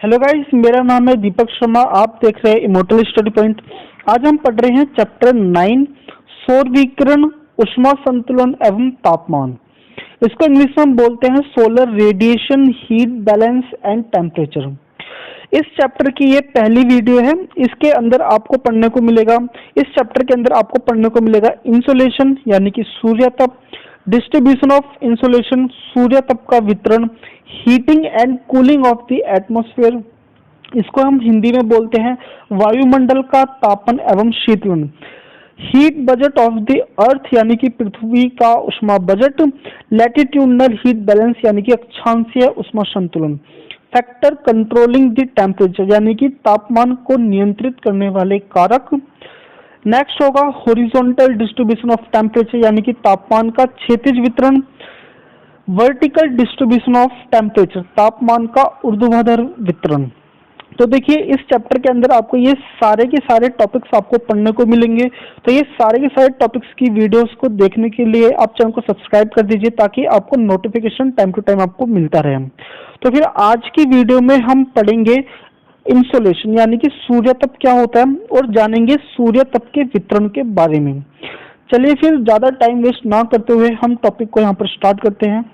Hello guys, मेरा नाम है दीपक शर्मा। आप देख रहे हैं इमोर्टल स्टडी पॉइंट। आज हम पढ़ रहे हैं चैप्टर 9 सौर विकिरण, ऊष्मा संतुलन एवं तापमान। इसको इंग्लिश में हम बोलते हैं solar radiation, heat balance and temperature. इस चैप्टर की ये पहली वीडियो है। इसके अंदर आपको पढ़ने को मिलेगा इस चैप्टर के अंदर आपको पढ़ने को मिलेगा इंसोलेशन यानी कि सूर्य तप, डिस्ट्रीब्यूशन ऑफ इंसोलेशन सूर्य तप का वितरण, heating and cooling of the atmosphere, इसको हम हिंदी में बोलते हैं वायुमंडल का तापन एवं शीतलन, heat budget of the earth यानी कि पृथ्वी का उष्मा बजट, लैटिट्यूडनल हीट बैलेंस यानी कि अक्षांशीय उष्मा संतुलन, फैक्टर कंट्रोलिंग द टेम्परेचर यानी कि तापमान को नियंत्रित करने वाले कारक। नेक्स्ट होगा हॉरिजॉन्टल डिस्ट्रीब्यूशन ऑफ टेम्परेचर यानी कि तापमान का क्षैतिज वितरण, वर्टिकल डिस्ट्रीब्यूशन ऑफ टेम्परेचर तापमान का ऊर्ध्वाधर वितरण। तो देखिए, इस चैप्टर के अंदर आपको ये सारे के सारे टॉपिक्स आपको पढ़ने को मिलेंगे। तो ये सारे के सारे टॉपिक्स की वीडियोस को देखने के लिए आप चैनल को सब्सक्राइब कर दीजिए ताकि आपको नोटिफिकेशन टाइम टू टाइम आपको मिलता रहे। तो फिर आज की वीडियो में हम पढ़ेंगे इंसोलेशन यानी कि सूर्य तप क्या होता है और जानेंगे सूर्य तप के वितरण के बारे में। चलिए फिर ज्यादा टाइम वेस्ट ना करते हुए हम टॉपिक को यहाँ पर स्टार्ट करते हैं।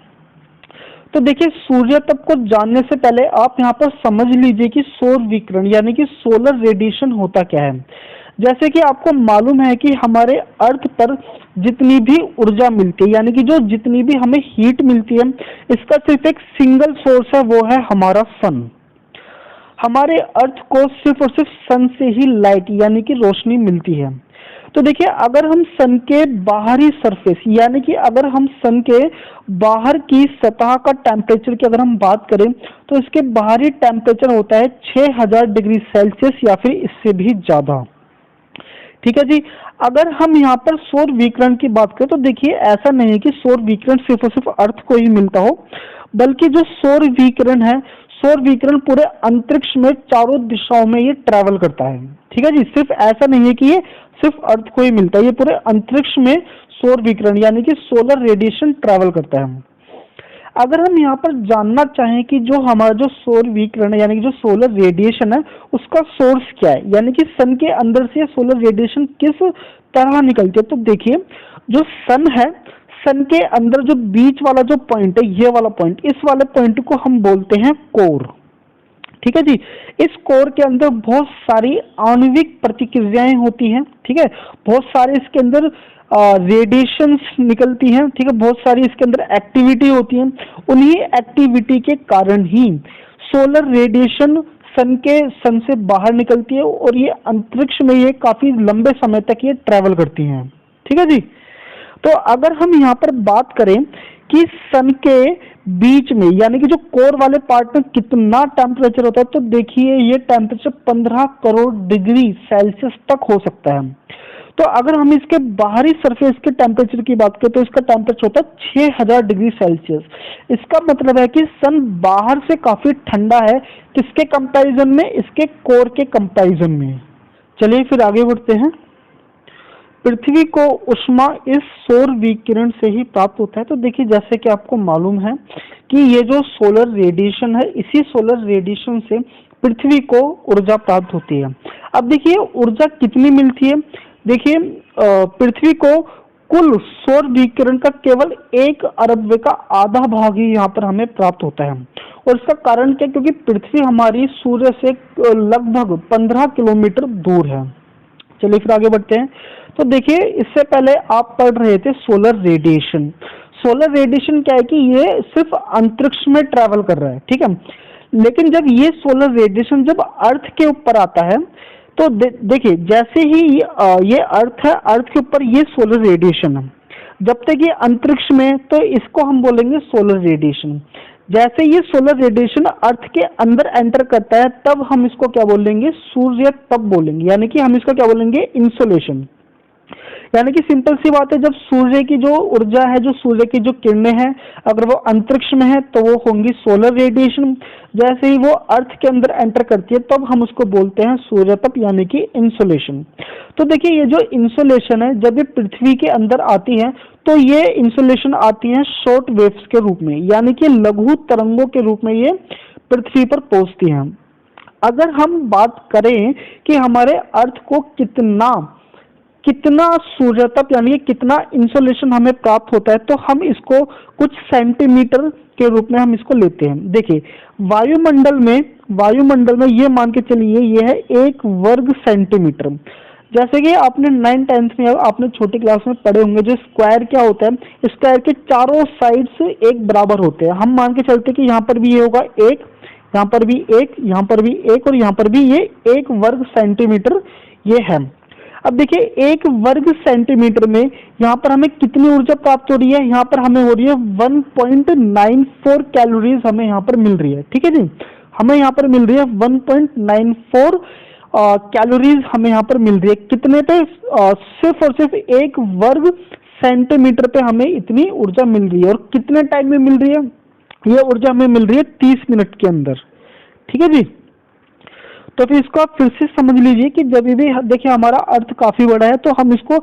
तो देखिए, सूर्य तप को जानने से पहले आप यहाँ पर समझ लीजिए कि सौर विकिरण यानी कि सोलर रेडिएशन होता क्या है। जैसे कि आपको मालूम है कि हमारे अर्थ पर जितनी भी ऊर्जा मिलती है यानी कि जो जितनी भी हमें हीट मिलती है, इसका सिर्फ एक सिंगल सोर्स है, वो है हमारा सन। हमारे अर्थ को सिर्फ और सिर्फ सन से ही लाइट यानी कि रोशनी मिलती है। तो देखिए, अगर हम सन के बाहरी सरफेस यानी कि अगर हम सन के बाहर की सतह का टेम्परेचर की अगर हम बात करें तो इसके बाहरी टेम्परेचर होता है 6000 डिग्री सेल्सियस या फिर इससे भी ज्यादा। ठीक है जी। अगर हम यहाँ पर सौर विकिरण की बात करें तो देखिए, ऐसा नहीं है कि सौर विकिरण सिर्फ और सिर्फ अर्थ को ही मिलता हो, बल्कि जो सौर विकिरण है, सौर विकिरण पूरे अंतरिक्ष में चारों दिशाओं में ये ट्रैवल करता है। ठीक है जी। सिर्फ ऐसा नहीं है कि ये सिर्फ अर्थ को ही मिलता है, ये पूरे अंतरिक्ष में सौर विकिरण यानी कि सोलर रेडिएशन ट्रैवल करता है। अगर हम यहाँ पर जानना चाहें कि जो हमारा जो सौर विकिरण है यानी कि जो सोलर रेडिएशन है उसका सोर्स क्या है यानी कि सन के अंदर से सोलर रेडिएशन किस तरह निकलती है, तो देखिए, जो सन है, सन के अंदर जो बीच वाला जो पॉइंट है, ये वाला पॉइंट, इस वाले पॉइंट को हम बोलते हैं कोर। ठीक है जी। इस कोर के अंदर बहुत सारी आणविक प्रतिक्रियाएं होती हैं। ठीक है, बहुत सारे इसके अंदर रेडिएशंस निकलती हैं। ठीक है, बहुत सारी इसके अंदर एक्टिविटी होती है। उन्हीं एक्टिविटी के कारण ही सोलर रेडिएशन सन से बाहर निकलती है और ये अंतरिक्ष में ये काफी लंबे समय तक ये ट्रैवल करती हैं। ठीक है जी। तो अगर हम यहाँ पर बात करें कि सन के बीच में यानी कि जो कोर वाले पार्ट में कितना टेम्परेचर होता है, तो देखिए, ये टेम्परेचर 15 करोड़ डिग्री सेल्सियस तक हो सकता है। तो अगर हम इसके बाहरी सरफेस के टेम्परेचर की बात करें तो इसका टेम्परेचर होता है 6000 डिग्री सेल्सियस। इसका मतलब है कि सन बाहर से काफी ठंडा है, किसके कंपैरिजन में, इसके कोर के कंपैरिजन में। चलिए फिर आगे बढ़ते हैं। पृथ्वी को उष्मा इस सौर विकिरण से ही प्राप्त होता है। तो देखिए, जैसे कि आपको मालूम है कि ये जो सोलर रेडिएशन है, इसी सोलर रेडिएशन से पृथ्वी को ऊर्जा प्राप्त होती है। अब देखिए, ऊर्जा कितनी मिलती है। देखिए, पृथ्वी को कुल सौर विकिरण का केवल 1 अरबवे का आधा भाग ही यहाँ पर हमें प्राप्त होता है। और इसका कारण क्या, क्योंकि पृथ्वी हमारी सूर्य से लगभग 15 किलोमीटर दूर है। चलिए फिर आगे बढ़ते हैं। तो देखिए, इससे पहले आप पढ़ रहे थे सोलर रेडिएशन। सोलर रेडिएशन क्या है कि ये सिर्फ अंतरिक्ष में ट्रैवल कर रहा है। ठीक है, लेकिन जब ये सोलर रेडिएशन जब अर्थ के ऊपर आता है तो देखिए, जैसे ही ये अर्थ है, अर्थ के ऊपर ये सोलर रेडिएशन है। जब तक ये अंतरिक्ष में, तो इसको हम बोलेंगे सोलर रेडिएशन। जैसे ये सोलर रेडिएशन अर्थ के अंदर एंटर करता है, तब हम इसको क्या बोलेंगे, सूर्य तप बोलेंगे, यानी कि हम इसको क्या बोलेंगे, इंसोलेशन। यानी कि सिंपल सी बात है, जब सूर्य की जो ऊर्जा है, जो सूर्य की जो किरणें हैं, अगर वो अंतरिक्ष में है तो वो होंगी सोलर रेडिएशन। जैसे ही वो अर्थ के अंदर एंटर करती है तब हम उसको बोलते हैं सूर्य तप यानी कि इंसोलेशन। तो देखिए, ये जो इंसोलेशन है, जब ये पृथ्वी के अंदर आती है तो ये इंसोलेशन आती है शॉर्ट वेव्स के रूप में, यानी कि लघु तरंगों के रूप में ये पृथ्वी पर पहुंचती हैं। अगर हम बात करें कि हमारे अर्थ को कितना कितना सूर्यतप यानी कि कितना इंसोलेशन हमें प्राप्त होता है, तो हम इसको कुछ सेंटीमीटर के रूप में हम इसको लेते हैं। देखिए, वायुमंडल में ये मान के चलिए ये है 1 वर्ग सेंटीमीटर। जैसे कि आपने 9th-10th में आपने छोटी क्लास में पढ़े होंगे, जो स्क्वायर क्या होता है, स्क्वायर के चारों साइड्स एक बराबर होते हैं। हम मान के चलते हैं कि यहाँ पर भी ये होगा 1, यहाँ पर भी 1, यहाँ पर भी 1 और यहाँ पर भी ये 1 वर्ग सेंटीमीटर ये है। अब देखिए 1 वर्ग सेंटीमीटर में यहाँ पर हमें कितनी ऊर्जा प्राप्त हो रही है, यहाँ पर हमें हो रही है 1.94 कैलोरीज हमें यहाँ पर मिल रही है। ठीक है जी, हमें यहाँ पर मिल रही है 1.94 कैलोरीज हमें यहाँ पर मिल रही है। कितने पे? सिर्फ और सिर्फ 1 वर्ग सेंटीमीटर पे हमें इतनी ऊर्जा मिल रही है। और कितने टाइम में मिल रही है? ये ऊर्जा हमें मिल रही है 30 मिनट के अंदर। ठीक है जी, तो फिर इसको आप फिर से समझ लीजिए कि जब भी देखिए हमारा अर्थ काफी बड़ा है, तो हम इसको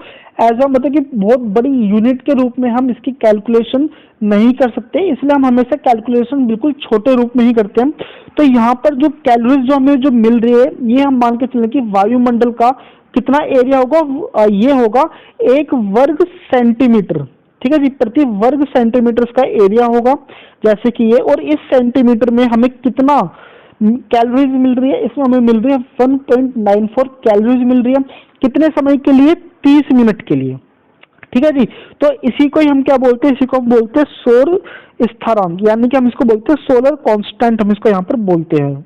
एज मतलब कि बहुत बड़ी यूनिट के रूप में हम इसकी कैलकुलेशन नहीं कर सकते, इसलिए हम हमेशा कैलकुलेशन बिल्कुल छोटे रूप में ही करते हैं। तो यहाँ पर जो कैलोरीज जो हमें जो मिल रही है, ये हम मान के चले कि वायुमंडल का कितना एरिया होगा, ये होगा 1 वर्ग सेंटीमीटर। ठीक है जी, प्रति वर्ग सेंटीमीटर का एरिया होगा जैसे कि ये। और इस सेंटीमीटर में हमें कितना कैलोरीज मिल रही है? इसमें हमें मिल रही है 1.94 कैलोरीज मिल रही है। कितने समय के लिए? 30 मिनट के लिए। ठीक है जी, तो इसी को ही हम क्या बोलते हैं? इसी को हम बोलते हैं सौर स्थिरांक, यानी कि हम इसको बोलते हैं सोलर कांस्टेंट, हम इसको यहाँ पर बोलते हैं।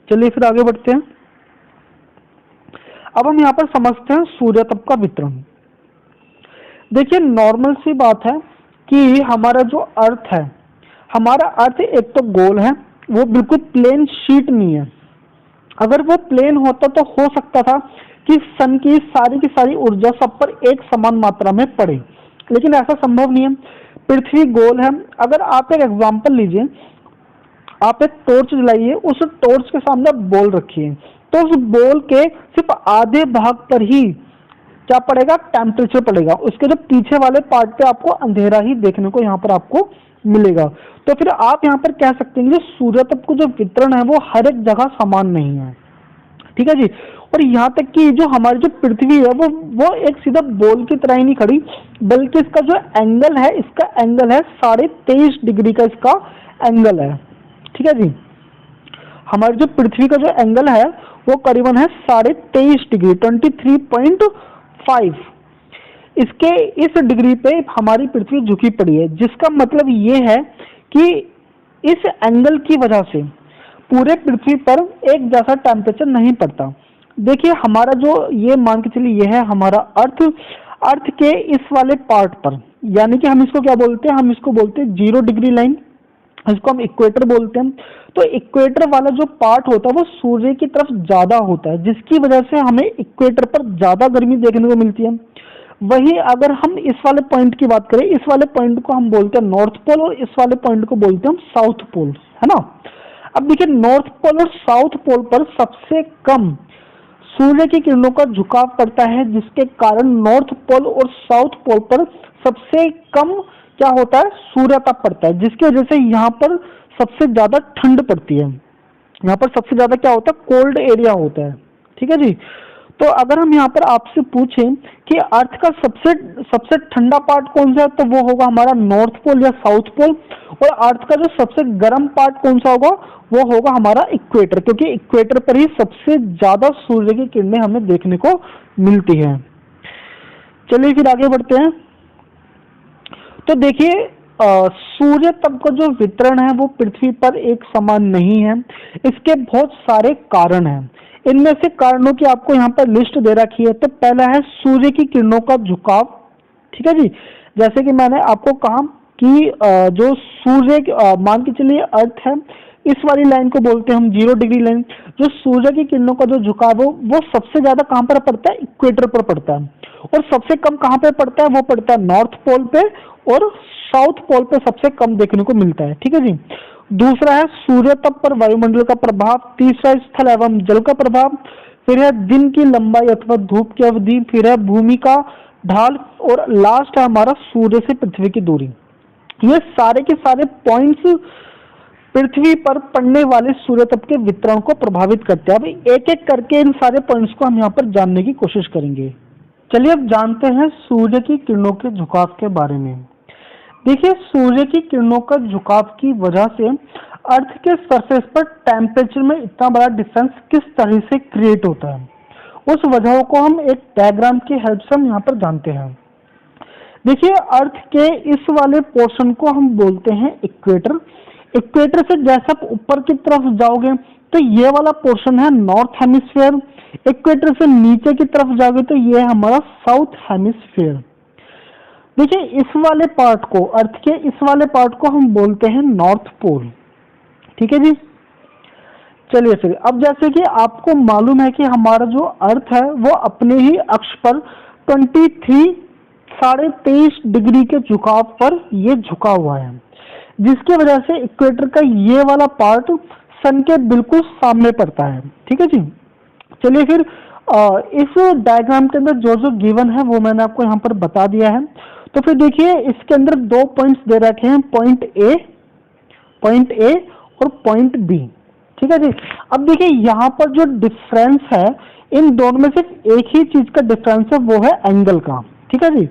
चलिए फिर आगे बढ़ते हैं। अब हम यहाँ पर समझते हैं सूर्यतप का वितरण। देखिए, नॉर्मल सी बात है कि हमारा जो अर्थ है, हमारा अर्थ एक तो गोल है, वो बिल्कुल प्लेन शीट नहीं है। अगर वो प्लेन होता तो हो सकता था कि सन की सारी ऊर्जा सब पर एक समान मात्रा में पड़े, लेकिन ऐसा संभव नहीं है। पृथ्वी गोल है। अगर आप एक एग्जांपल लीजिए, आप एक टॉर्च जलाइए, उस टॉर्च के सामने आप बॉल रखिए, तो उस बॉल के सिर्फ आधे भाग पर ही क्या पड़ेगा? टेम्परेचर पड़ेगा। उसके जो पीछे वाले पार्ट पे आपको अंधेरा ही देखने को यहाँ पर आपको मिलेगा। तो फिर आप यहाँ पर कह सकते हैं कि सूर्यतप को जो वितरण है वो हर एक जगह समान नहीं है। ठीक है जी, और यहाँ तक कि जो हमारी जो पृथ्वी है वो एक सीधा बॉल की तरह ही नहीं खड़ी, बल्कि इसका जो एंगल है, इसका एंगल है 23.5 डिग्री का इसका एंगल है। ठीक है जी, हमारी जो पृथ्वी का जो एंगल है वो करीबन है 23.5 डिग्री, 23.5। इसके इस डिग्री पे हमारी पृथ्वी झुकी पड़ी है, जिसका मतलब ये है कि इस एंगल की वजह से पूरे पृथ्वी पर एक जैसा टेम्परेचर नहीं पड़ता। देखिए, हमारा जो ये मान के चलिए ये है हमारा अर्थ के इस वाले पार्ट पर, यानी कि हम इसको क्या बोलते हैं? हम इसको बोलते हैं 0 डिग्री लाइन, इसको हम इक्वेटर बोलते हैं। तो इक्वेटर वाला जो पार्ट होता है वो सूर्य की तरफ ज्यादा होता है, जिसकी वजह से हमें इक्वेटर पर ज्यादा गर्मी देखने को मिलती है। वही अगर हम इस वाले पॉइंट की बात करें, इस वाले पॉइंट को हम बोलते हैं नॉर्थ पोल और इस वाले पॉइंट को बोलते हैं हम साउथ पोल, है ना। अब देखिए, नॉर्थ पोल और साउथ पोल पर सबसे कम सूर्य की किरणों का झुकाव पड़ता है, जिसके कारण नॉर्थ पोल और साउथ पोल पर सबसे कम क्या होता है? सूर्यताप पड़ता है, जिसकी वजह से यहाँ पर सबसे ज्यादा ठंड पड़ती है। यहाँ पर सबसे ज्यादा क्या होता है? कोल्ड एरिया होता है। ठीक है जी, तो अगर हम यहाँ पर आपसे पूछें कि अर्थ का सबसे ठंडा पार्ट कौन सा है, तो वो होगा हमारा नॉर्थ पोल या साउथ पोल। और अर्थ का जो सबसे गर्म पार्ट कौन सा होगा? वो होगा हमारा इक्वेटर, क्योंकि इक्वेटर पर ही सबसे ज्यादा सूर्य की किरणें हमें देखने को मिलती है। चलिए फिर आगे बढ़ते हैं। तो देखिए, सूर्य तप का जो वितरण है वो पृथ्वी पर एक समान नहीं है। इसके बहुत सारे कारण हैं। इनमें से कारणों की आपको यहाँ पर लिस्ट दे रखी है। तो पहला है सूर्य की किरणों का झुकाव। ठीक है जी, जैसे कि मैंने आपको कहा कि जो सूर्य मान के चलिए अर्थ है, इस वाली लाइन को बोलते हैं हम 0 डिग्री लाइन। जो सूर्य की किरणों का जो झुकाव है वो सबसे ज्यादा कहाँ पर पड़ता है? इक्वेटर पर पड़ता है। और सबसे कम कहाँ पे पड़ता है? वो पड़ता है नॉर्थ पोल पे, और साउथ पोल पे सबसे कम देखने को मिलता है। ठीक है जी, दूसरा है सूर्य तप पर वायुमंडल का प्रभाव। तीसरा स्थल एवं जल का प्रभाव। फिर है दिन की लंबाई अथवा धूप की अवधि। फिर है भूमि का ढाल, और लास्ट है हमारा सूर्य से पृथ्वी की दूरी। ये सारे के सारे पॉइंट्स पृथ्वी पर पड़ने वाले सूर्य तप के वितरण को प्रभावित करते हैं। अब एक एक करके इन सारे पॉइंट्स को हम यहाँ पर जानने की कोशिश करेंगे। चलिए अब जानते हैं सूर्य की किरणों के झुकाव के बारे में। देखिए, सूर्य की किरणों का झुकाव की वजह से अर्थ के सरफेस पर टेम्परेचर में इतना बड़ा डिफरेंस किस तरह से क्रिएट होता है, उस वजहों को हम एक डायग्राम की हेल्प से हम यहाँ पर जानते हैं। देखिए, अर्थ के इस वाले पोर्शन को हम बोलते हैं इक्वेटर। इक्वेटर से जैसे आप ऊपर की तरफ जाओगे तो ये वाला पोर्शन है नॉर्थ हेमिस्फीयर। इक्वेटर से नीचे की तरफ जाओगे तो ये है हमारा साउथ हेमिस्फीयर। देखिए, इस वाले पार्ट को, अर्थ के इस वाले पार्ट को हम बोलते हैं नॉर्थ पोल। ठीक है जी। चलिए फिर, अब जैसे कि आपको मालूम है कि हमारा जो अर्थ है वो अपने ही अक्ष पर 23 डिग्री के झुकाव पर ये झुका हुआ है, जिसकी वजह से इक्वेटर का ये वाला पार्ट सन के बिल्कुल सामने पड़ता है। ठीक है जी। चलिए फिर, इस डायग्राम के अंदर जो जो गिवन है वो मैंने आपको यहाँ पर बता दिया है। तो फिर देखिए, इसके अंदर दो पॉइंट्स दे रखे हैं, पॉइंट ए और पॉइंट बी। ठीक है जी। अब देखिए, यहाँ पर जो डिफरेंस है इन दोनों में सिर्फ एक ही चीज का डिफरेंस है, वो है एंगल का। ठीक है जी।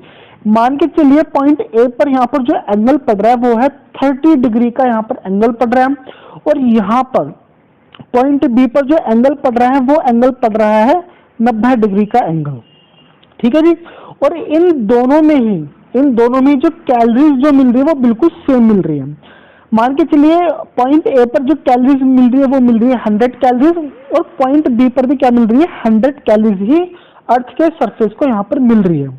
मान के चलिए पॉइंट ए पर यहाँ पर जो एंगल पड़ रहा है वो है 30 डिग्री का यहाँ पर एंगल पड़ रहा है, और यहाँ पर पॉइंट बी पर जो एंगल पड़ रहा है वो एंगल पड़ रहा है 90 डिग्री का एंगल। ठीक है जी। और इन दोनों में जो कैलोरीज जो मिल रही है वो बिल्कुल सेम मिल रही है। मान के चलिए पॉइंट ए पर जो कैलोरीज मिल रही है वो मिल रही है 100 कैलोरीज, और पॉइंट बी पर भी क्या मिल रही है, 100 कैलोरीज ही अर्थ के सरफेस को यहाँ पर मिल रही है।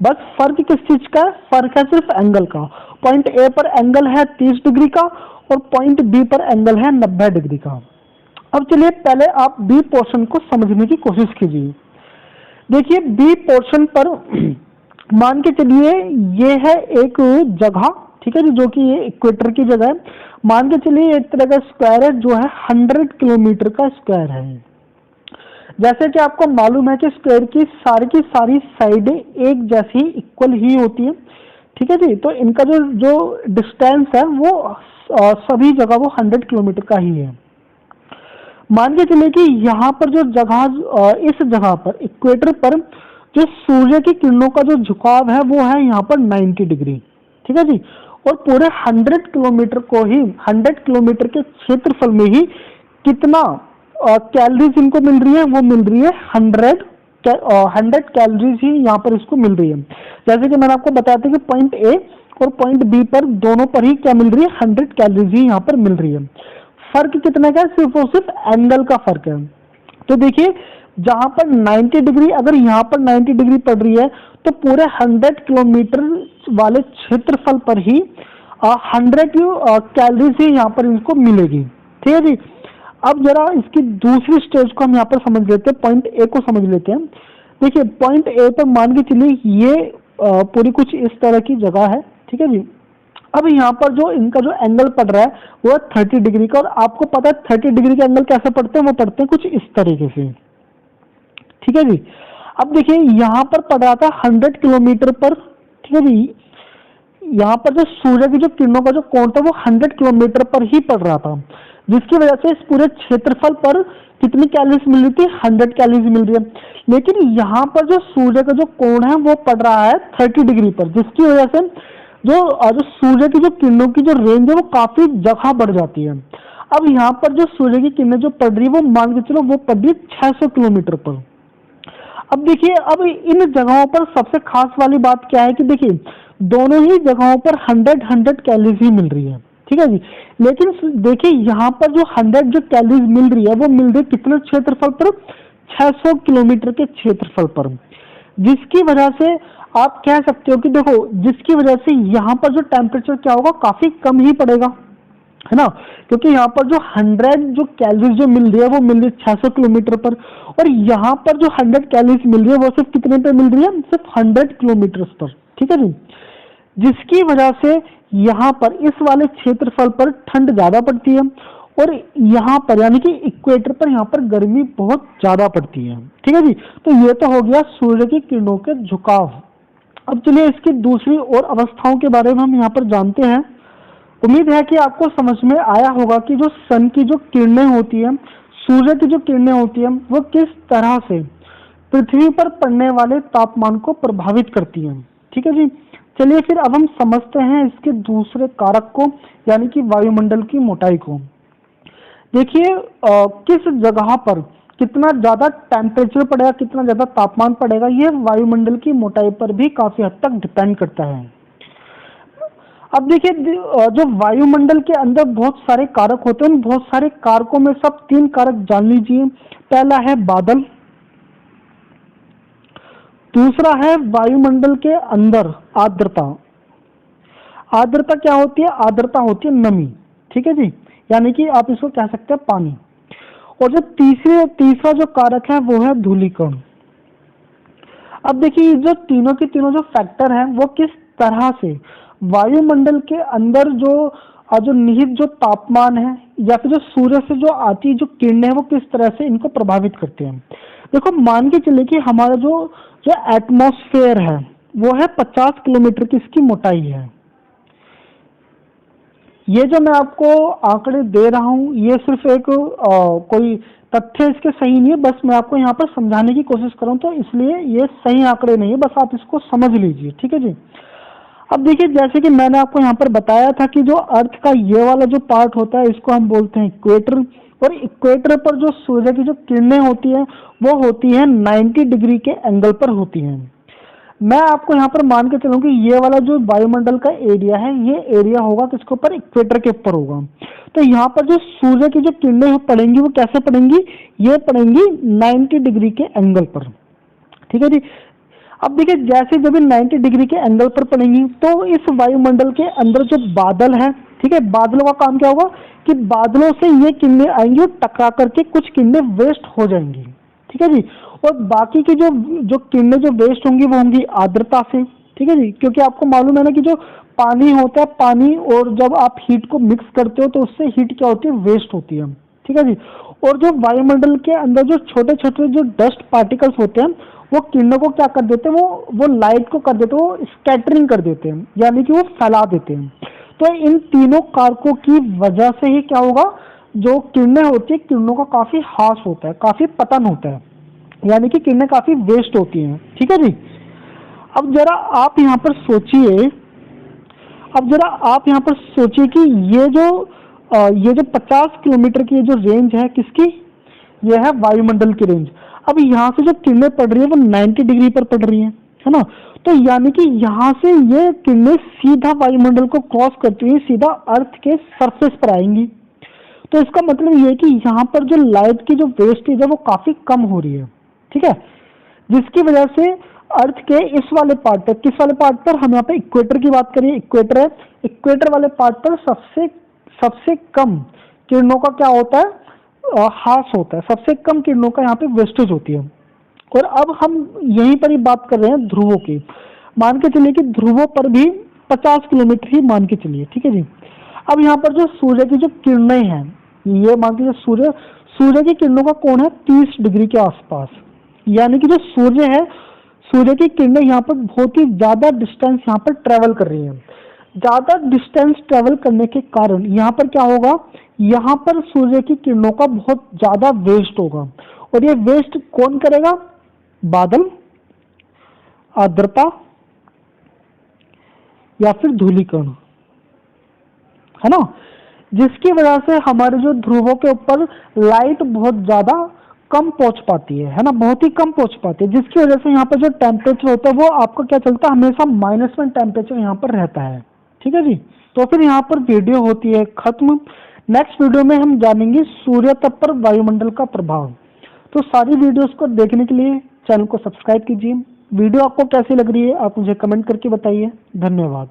बस फर्क किस चीज का है, फर्क है सिर्फ एंगल का। पॉइंट ए पर एंगल है 30 डिग्री का और पॉइंट बी पर एंगल है 90 डिग्री का। अब चलिए पहले आप बी पोर्शन को समझने की कोशिश कीजिए। देखिए, बी पोर्शन पर मान के चलिए ये है एक जगह, ठीक है जी, जो कि ये इक्वेटर की जगह है। मान के चलिए एक तरह का स्क्वायर है जो है 100 किलोमीटर का स्क्वायर है। जैसे कि आपको मालूम है कि स्क्वायर की सारी साइडें एक जैसी इक्वल ही होती है। ठीक है जी। तो इनका जो डिस्टेंस है वो सभी जगह वो 100 किलोमीटर का ही है। मान के चलिए कि यहाँ पर जो जगह, इस जगह पर इक्वेटर पर जो सूर्य की किरणों का जो झुकाव है वो है यहाँ पर 90 डिग्री। ठीक है जी। और पूरे 100 किलोमीटर को ही, 100 किलोमीटर के क्षेत्रफल में ही कितना कैलोरीज इनको मिल रही है, वो मिल रही है 100 कैलोरीज ही यहाँ पर इसको मिल रही है। जैसे कि मैंने आपको बताया था कि पॉइंट ए और पॉइंट बी पर दोनों पर ही क्या मिल रही है, 100 कैलोरीज ही यहाँ पर मिल रही है। फर्क कितना का है, सिर्फ और सिर्फ एंगल का फर्क है। तो देखिए, जहां पर 90 डिग्री, अगर यहाँ पर 90 डिग्री पड़ रही है तो पूरे 100 किलोमीटर वाले क्षेत्रफल पर ही 100 कैलोरीज ही यहाँ पर इनको मिलेगी। ठीक है जी। अब जरा इसकी दूसरी स्टेज को हम यहाँ पर समझ लेते हैं, पॉइंट ए को समझ लेते हैं। देखिए, पॉइंट ए पर मान के चलिए ये पूरी कुछ इस तरह की जगह है। ठीक है जी। अब यहाँ पर जो इनका जो एंगल पड़ रहा है वो है 30 डिग्री का, और आपको पता है 30 डिग्री के एंगल कैसे पड़ते हैं, वो पड़ते हैं कुछ इस तरीके से। ठीक है जी। अब देखिए, यहाँ पर पड़ रहा था 100 किलोमीटर पर। ठीक है जी। यहाँ पर जो सूर्य की जो किरणों का जो कोण था वो 100 किलोमीटर पर ही पड़ रहा था, जिसकी वजह से इस पूरे क्षेत्रफल पर कितनी कैलोरीज मिल रही थी, 100 कैलोरीज मिल रही है। लेकिन यहाँ पर जो सूर्य का जो कोण है वो पड़ रहा है 30 डिग्री पर, जिसकी वजह से जो सूर्य की जो किरणों की जो रेंज है वो काफी जगह बढ़ जाती है। अब यहाँ पर जो सूर्य की किरणें जो पड़ रही है वो मान के चलो वो पड़ रही है 600 किलोमीटर पर। अब देखिए, अब इन जगहों पर सबसे खास वाली बात क्या है कि देखिए, दोनों ही जगहों पर 100 कैलोरीज ही मिल रही है। ठीक है जी। लेकिन देखिए, यहाँ पर जो 100 जो कैलोरीज मिल रही है वो मिल रही है कितने क्षेत्रफल पर, 600 किलोमीटर के क्षेत्रफल पर, जिसकी वजह से आप कह सकते हो कि देखो, जिसकी वजह से यहाँ पर जो टेम्परेचर क्या होगा, काफी कम ही पड़ेगा, है ना। क्योंकि यहाँ पर जो 100 जो कैलोरीज जो मिल रही है वो मिल रही है 600 किलोमीटर पर, और यहाँ पर जो 100 कैलोरीज मिल रही है वो सिर्फ कितने पे मिल रही है, सिर्फ 100 किलोमीटर पर। ठीक है जी। जिसकी वजह से यहाँ पर इस वाले क्षेत्रफल पर ठंड ज्यादा पड़ती है, और यहाँ पर यानी कि इक्वेटर पर यहाँ पर गर्मी बहुत ज्यादा पड़ती है। ठीक है जी। तो ये तो हो गया सूर्य की किरणों के झुकाव। अब चलिए इसकी दूसरी और अवस्थाओं के बारे में हम यहाँ पर जानते हैं। उम्मीद है कि आपको समझ में आया होगा कि जो सन की जो किरणें होती है, सूर्य की जो किरणें होती है, वो किस तरह से पृथ्वी पर पड़ने वाले तापमान को प्रभावित करती हैं। ठीक है जी। चलिए फिर अब हम समझते हैं इसके दूसरे कारक को, यानी कि वायुमंडल की मोटाई को। देखिए किस जगह पर कितना ज्यादा टेम्परेचर पड़ेगा, कितना ज्यादा तापमान पड़ेगा, ये वायुमंडल की मोटाई पर भी काफी हद तक डिपेंड करता है। अब देखिए जो वायुमंडल के अंदर बहुत सारे कारक होते हैं, उन बहुत सारे कारकों में सब तीन कारक जान लीजिए। पहला है बादल, दूसरा है वायुमंडल के अंदर आर्द्रता। आर्द्रता क्या होती है? आर्द्रता होती है नमी। ठीक है जी, यानी कि आप इसको कह सकते हैं पानी। और जो तीसरा जो कारक है वो है धूलिकण। अब देखिए जो तीनों के तीनों जो फैक्टर हैं वो किस तरह से वायुमंडल के अंदर जो निहित जो तापमान है या फिर जो सूर्य से जो आती जो किरणें हैं वो किस तरह से इनको प्रभावित करते हैं। देखो मान के चले कि हमारा जो जो एटमॉस्फेयर है वो है 50 किलोमीटर की इसकी मोटाई है। ये जो मैं आपको आंकड़े दे रहा हूँ ये सिर्फ एक कोई तथ्य इसके सही नहीं है, बस मैं आपको यहाँ पर समझाने की कोशिश कर रहा हूँ, तो इसलिए ये सही आंकड़े नहीं है, बस आप इसको समझ लीजिए। ठीक है जी। अब देखिए जैसे कि मैंने आपको यहाँ पर बताया था कि जो अर्थ का ये वाला जो पार्ट होता है इसको हम बोलते हैं इक्वेटर, और इक्वेटर पर जो सूर्य की जो किरणें होती है वो होती है 90 डिग्री के एंगल पर होती हैं। मैं आपको यहाँ पर मान के चलूँ कि ये वाला जो वायुमंडल का एरिया है ये एरिया होगा किसके ऊपर? इक्वेटर के ऊपर होगा। तो यहाँ पर जो सूर्य की जो किरणें पड़ेंगी वो कैसे पड़ेंगी? ये पड़ेंगी 90 डिग्री के एंगल पर। ठीक है जी। अब देखिए जैसे जब 90 डिग्री के एंगल पर पड़ेंगी तो इस वायुमंडल के अंदर जो बादल है, ठीक है, बादलों का काम क्या होगा कि बादलों से ये किरणें आएंगी और टकरा करके कुछ किरणें वेस्ट हो जाएंगी। ठीक है जी। और बाकी की जो किरणें जो वेस्ट होंगी वो होंगी आर्द्रता से। ठीक है जी, क्योंकि आपको मालूम है ना कि जो पानी होता है, पानी और जब आप हीट को मिक्स करते हो तो उससे हीट क्या होती है? वेस्ट होती है। ठीक है जी। और जो वायुमंडल के अंदर जो छोटे छोटे जो डस्ट पार्टिकल्स होते हैं वो किरणों को क्या कर देते हैं? वो लाइट को कर देते हैं, वो स्कैटरिंग कर देते हैं, यानी कि वो फैला देते हैं। तो इन तीनों कारकों की वजह से ही क्या होगा? जो किरणें होती है किरणों का काफी हास होता है, काफी पतन होता है, यानी कि किरणें काफी वेस्ट होती हैं। ठीक है जी। अब जरा आप यहाँ पर सोचिए, अब जरा आप यहाँ पर सोचिए कि ये जो 50 किलोमीटर की ये जो रेंज है किसकी? ये है वायुमंडल की रेंज। अब यहाँ से जो किरणें पड़ रही है वो 90 डिग्री पर पड़ रही है ना? तो यानी कि यहाँ से ये किरणें सीधा वायुमंडल को क्रॉस करती हुई सीधा अर्थ के सरफेस पर आएंगी। तो इसका मतलब ये है कि यहाँ पर जो लाइट की जो वेस्टेज है वो काफी कम हो रही है। ठीक है, जिसकी वजह से अर्थ के इस वाले पार्ट पर, किस वाले पार्ट पर? हम यहाँ पे इक्वेटर की बात करिए, इक्वेटर है, इक्वेटर वाले पार्ट पर सबसे सबसे कम किरणों का क्या होता है? हास होता है, सबसे कम किरणों का यहाँ पे वेस्टेज होती है। और अब हम यहीं पर ही बात कर रहे हैं ध्रुवों की। मान के चलिए कि ध्रुवों पर भी 50 किलोमीटर ही मान के चलिए। ठीक है जी। अब यहाँ पर जो सूर्य की जो किरणें हैं, ये मान के सूर्य की किरणों का कोण है 30 डिग्री के आसपास, यानी कि जो सूर्य है, सूर्य की किरणें यहाँ पर बहुत ही ज्यादा डिस्टेंस यहाँ पर ट्रेवल कर रही हैं। ज्यादा डिस्टेंस ट्रेवल करने के कारण यहाँ पर क्या होगा? यहाँ पर सूर्य की किरणों का बहुत ज्यादा वेस्ट होगा। और ये वेस्ट कौन करेगा? बादल, आर्द्रता या फिर धूलिकण, है ना? जिसकी वजह से हमारे जो ध्रुवों के ऊपर लाइट बहुत ज्यादा कम पहुंच पाती है ना, बहुत ही कम पहुंच पाती है, जिसकी वजह से यहाँ पर जो टेम्परेचर होता है वो आपको क्या चलता है? हमेशा माइनस में टेम्परेचर यहाँ पर रहता है। ठीक है जी। तो फिर यहाँ पर वीडियो होती है खत्म। नेक्स्ट वीडियो में हम जानेंगे सूर्य तप पर वायुमंडल का प्रभाव। तो सारी वीडियोस को देखने के लिए चैनल को सब्सक्राइब कीजिए। वीडियो आपको कैसी लग रही है आप मुझे कमेंट करके बताइए। धन्यवाद।